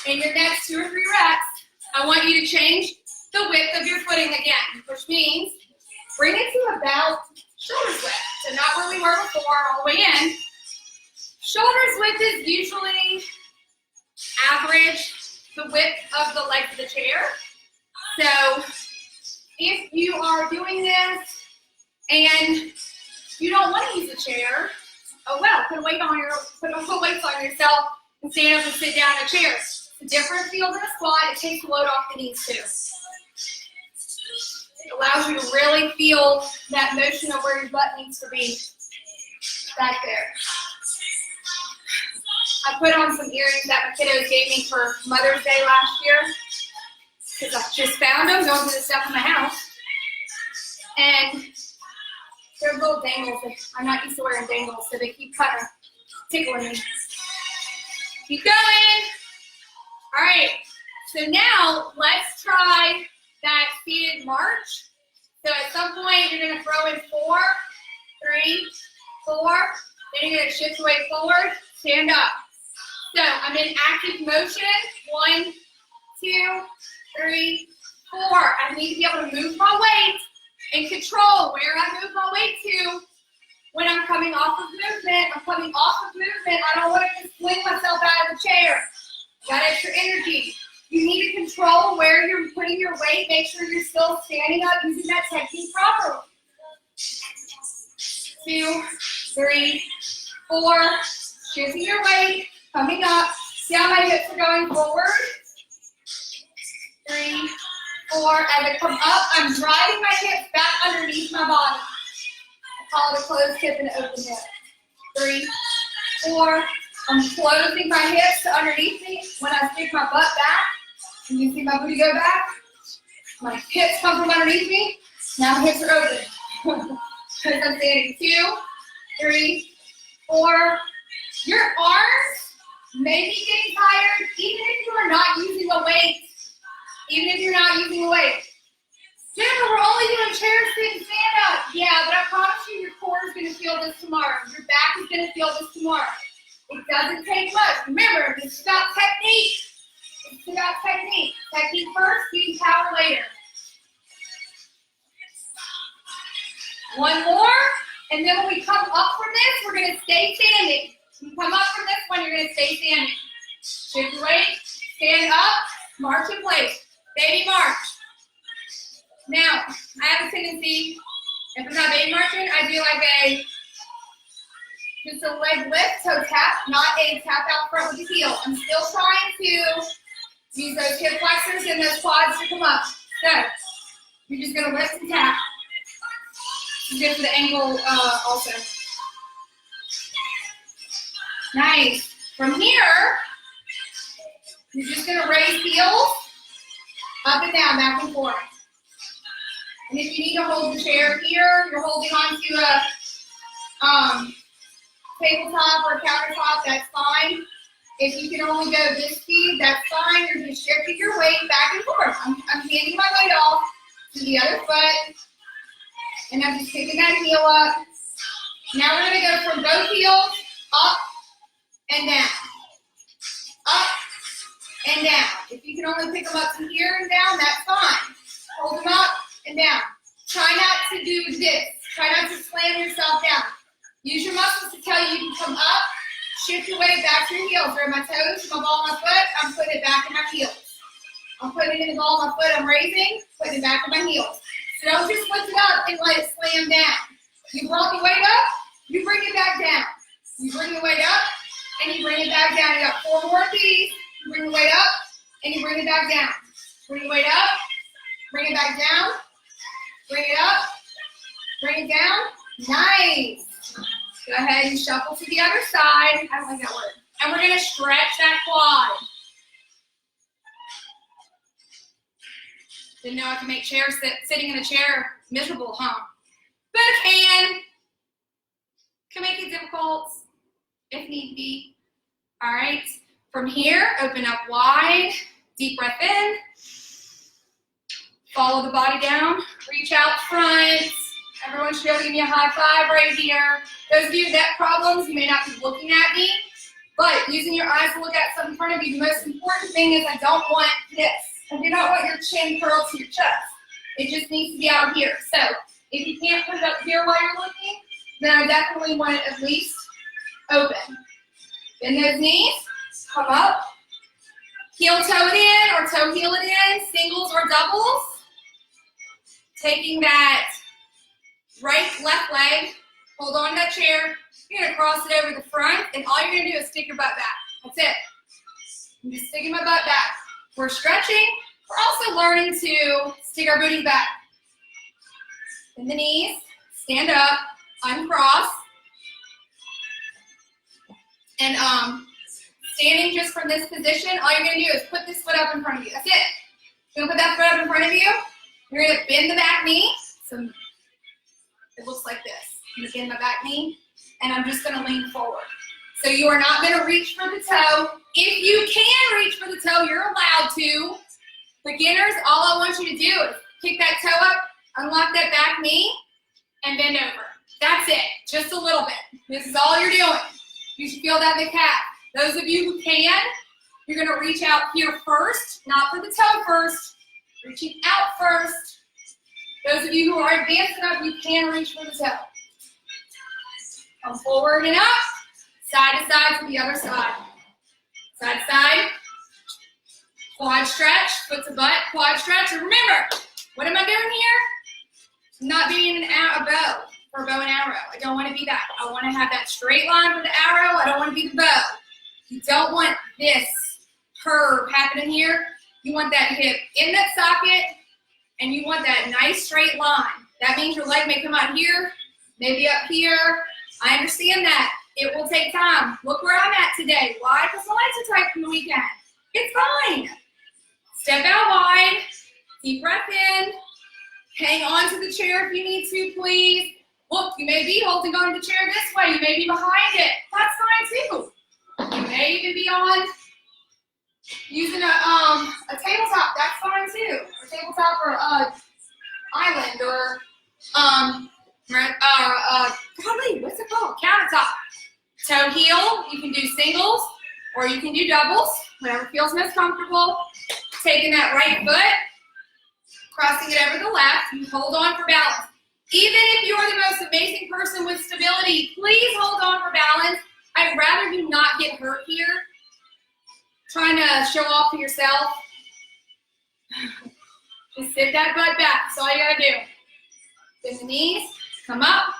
Speaker 1: in your next 2 or 3 reps, I want you to change the width of your footing again, which means bring it to about shoulder's width. So not where we were before, all the way in. Shoulder's width is usually average, the width of the legs of the chair. So if you are doing this and you don't want to use a chair, oh well, put weights on yourself and stand up and sit down in a chair. It's a different feel than a squat. It takes the load off the knees too. It allows you to really feel that motion of where your butt needs to be back there. I put on some earrings that my kiddos gave me for Mother's Day last year because I just found them going through the stuff in my house. And they're little dangles. I'm not used to wearing dangles, so they keep kind of tickling me. Keep going. All right, so now let's try that seated march. So at some point, you're going to throw in 4, 3, 4. Then you're going to shift away forward, stand up. So I'm in active motion. 1, 2, 3, 4. I need to be able to move my weight and control where I move my weight to when I'm coming off of movement. I'm coming off of movement. I don't want to just fling myself out of the chair. Got extra energy. You need to control where you're putting your weight. Make sure you're still standing up using that technique properly. 2, 3, 4. Shifting your weight, coming up. See how my hips are going forward? 3, 4. As I come up, I'm driving my hips back underneath my body. I call it a closed hip and open hip. 3, 4. I'm closing my hips to underneath me. When I stick my butt back, and you see my booty go back, my hips come from underneath me. Now the hips are open. Because I'm standing 2, 3, 4. Your arms may be getting tired, even if you are not using a weight. Even if you're not using a weight. Jennifer, we're only doing chair, sit, and stand up. Yeah, but I promise you your core is going to feel this tomorrow. Your back is going to feel this tomorrow. It doesn't take much. Remember, this is about technique. It's about technique. Technique first, using power later. 1 more, and then when we come up from this, we're going to stay standing. When you come up from this one, you're going to stay standing. Shift your weight, stand up, march in place. Baby march. Now, I have a tendency, if I'm not baby marching, I do like just a leg lift, toe tap, not a tap out front with the heel. I'm still trying to use those hip flexors and those quads to come up. So, you're just going to lift and tap. Good for the ankle also. Nice. From here, you're just going to raise heels, up and down, back and forth. And if you need to hold the chair here, you're holding onto a tabletop or a countertop, that's fine. If you can only go this speed, that's fine. You're just shifting your weight back and forth. I'm handing my weight off to the other foot, and I'm just picking that heel up. Now we're going to go from both heels, up and down. Up and down. If you can only pick them up to here and down, that's fine. Hold them up and down. Try not to do this. Try not to slam yourself down. Use your muscles to tell you you can come up, shift your weight back to your heels. Grab my toes, my ball, my foot, I'm putting it back in my heels. I'm putting it in the ball of my foot. I'm raising, putting it back on my heels. So don't just lift it up and let it slam down. You brought the weight up, you bring it back down. You bring the weight up, and you bring it back down. You got 4 more of these. You bring the weight up, and you bring it back down. Bring the weight up, bring it back down. Bring it up, bring it down. Nice. Go ahead and shuffle to the other side. I don't like that word. And we're going to stretch that quad. Didn't know I could make sitting in a chair miserable, huh? But I can make it difficult if need be. All right. From here, open up wide. Deep breath in. Follow the body down. Reach out front. Everyone should be able to give me a high five right here. Those of you with neck problems, you may not be looking at me, but using your eyes to look at something in front of you, the most important thing is I don't want this. I do not want your chin curled to your chest. It just needs to be out here. So if you can't put it up here while you're looking, then I definitely want it at least open. Bend those knees, come up. Heel toe it in or toe heel it in, singles or doubles. Taking that right, left leg, hold on to that chair. You're going to cross it over the front, and all you're going to do is stick your butt back. That's it. I'm just sticking my butt back. We're stretching. We're also learning to stick our booty back. Bend the knees, stand up, uncross. And standing just from this position, all you're going to do is put this foot up in front of you. That's it. You're going to put that foot up in front of you. You're going to bend the back knee. So it looks like this. I'm going to bend my back knee, and I'm just going to lean forward. So you are not going to reach for the toe. If you can reach for the toe, you're allowed to. Beginners, all I want you to do is kick that toe up, unlock that back knee, and bend over. That's it. Just a little bit. This is all you're doing. You should feel that in the calf. Those of you who can, you're going to reach out here first, not for the toe first. Reaching out first. Those of you who are advanced enough, you can reach for the toe. Come forward and up. Side to side to the other side. Side to side. Quad stretch, foot to butt, quad stretch. And remember, what am I doing here? I'm not being a bow for a bow and arrow. I don't want to be that. I want to have that straight line with the arrow. I don't want to be the bow. You don't want this curve happening here. You want that hip in that socket, and you want that nice straight line. That means your leg may come out here, maybe up here. I understand that. It will take time. Look where I'm at today. Why? Because my legs are tight from the weekend. It's fine. Step out wide. Deep breath in. Hang on to the chair if you need to, please. Look, you may be holding on to the chair this way. You may be behind it. That's fine too. You may even be on using a tabletop. That's fine too. A tabletop or a island or golly, what's it called? Countertop. Toe heel. You can do singles or you can do doubles. Whatever feels most comfortable. Taking that right foot, crossing it over the left. You hold on for balance. Even if you're the most amazing person with stability, please hold on for balance. I'd rather you not get hurt here. Trying to show off to yourself. Just sit that butt back. That's all you gotta do. Bend the knees, come up,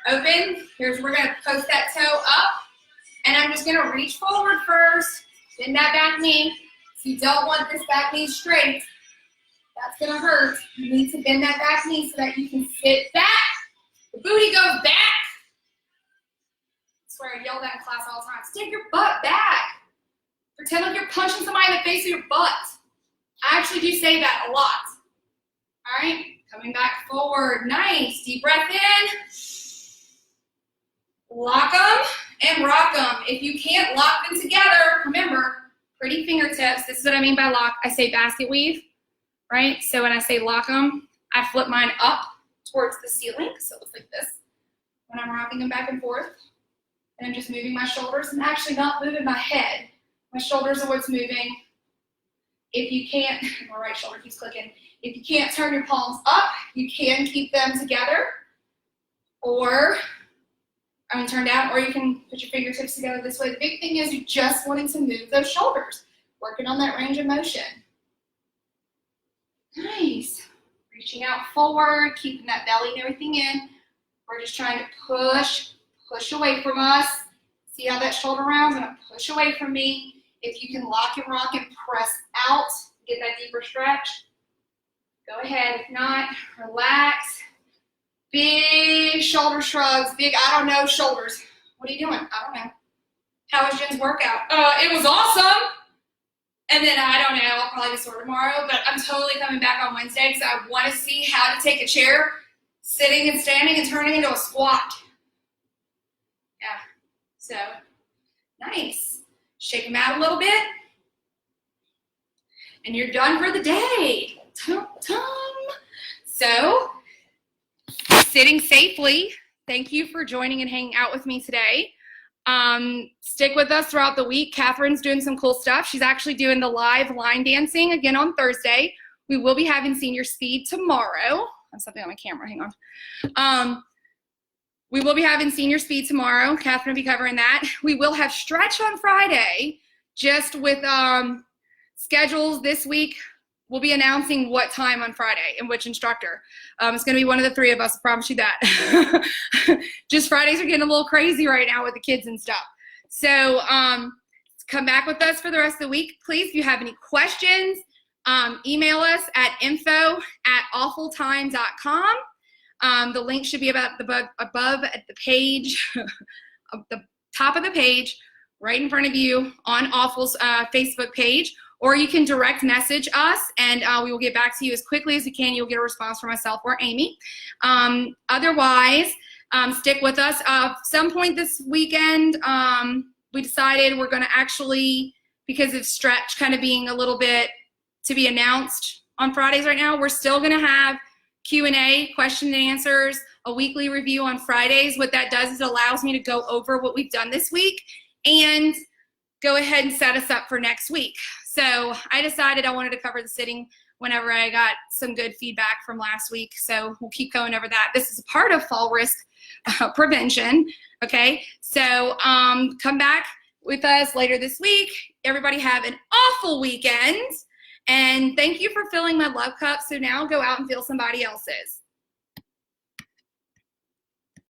Speaker 1: open. Here's where we're gonna post that toe up. And I'm just gonna reach forward first. Bend that back knee. If you don't want this back knee straight, that's gonna hurt. You need to bend that back knee so that you can sit back. The booty goes back. I swear I yell that in class all the time. Stick your butt back. Pretend like you're punching somebody in the face with your butt. I actually do say that a lot. All right, coming back forward. Nice. Deep breath in. Lock them and rock them. If you can't lock them together, remember, pretty fingertips. This is what I mean by lock. I say basket weave, right? So when I say lock them, I flip mine up towards the ceiling. So it looks like this when I'm rocking them back and forth. And I'm just moving my shoulders. I'm actually not moving my head. My shoulders are what's moving. If you can't, my right shoulder keeps clicking. If you can't turn your palms up, you can keep them together. Turn down, or you can put your fingertips together this way. The big thing is you just wanting to move those shoulders, working on that range of motion. Nice. Reaching out forward, keeping that belly and everything in. We're just trying to push away from us. See how that shoulder rounds? Gonna push away from me. If you can lock and rock and press out, get that deeper stretch, go ahead. If not, relax. Big shoulder shrugs, big, I don't know, shoulders. What are you doing? I don't know. How was Jen's workout? It was awesome. And then I don't know, I'll probably be sore tomorrow, but I'm totally coming back on Wednesday because I want to see how to take a chair, sitting and standing and turning into a squat. Yeah, so nice. Shake them out a little bit. And you're done for the day. So, sitting safely, thank you for joining and hanging out with me today. Stick with us throughout the week. Catherine's doing some cool stuff. She's actually doing the live line dancing again on Thursday. We will be having senior speed tomorrow. I'm something on my camera, hang on. We will be having senior speed tomorrow. Catherine will be covering that. We will have stretch on Friday, just with schedules this week. We'll be announcing what time on Friday and which instructor. It's going to be one of the three of us, I promise you that. Just Fridays are getting a little crazy right now with the kids and stuff. So come back with us for the rest of the week. Please, if you have any questions, email us at info@awfultime.com. The link should be above at the page, the top of the page, right in front of you on Awful's Facebook page. Or you can direct message us, and we will get back to you as quickly as we can. You'll get a response from myself or Amy. Otherwise, stick with us. Some point this weekend, we decided we're going to actually, because of stretch kind of being a little bit to be announced on Fridays right now, we're still going to have Q&A, question and answers, a weekly review on Fridays. What that does is it allows me to go over what we've done this week and go ahead and set us up for next week. So I decided I wanted to cover the sitting whenever I got some good feedback from last week. So we'll keep going over that. This is a part of fall risk prevention. Okay. So come back with us later this week. Everybody have an awful weekend. And thank you for filling my love cup. So now go out and fill somebody else's.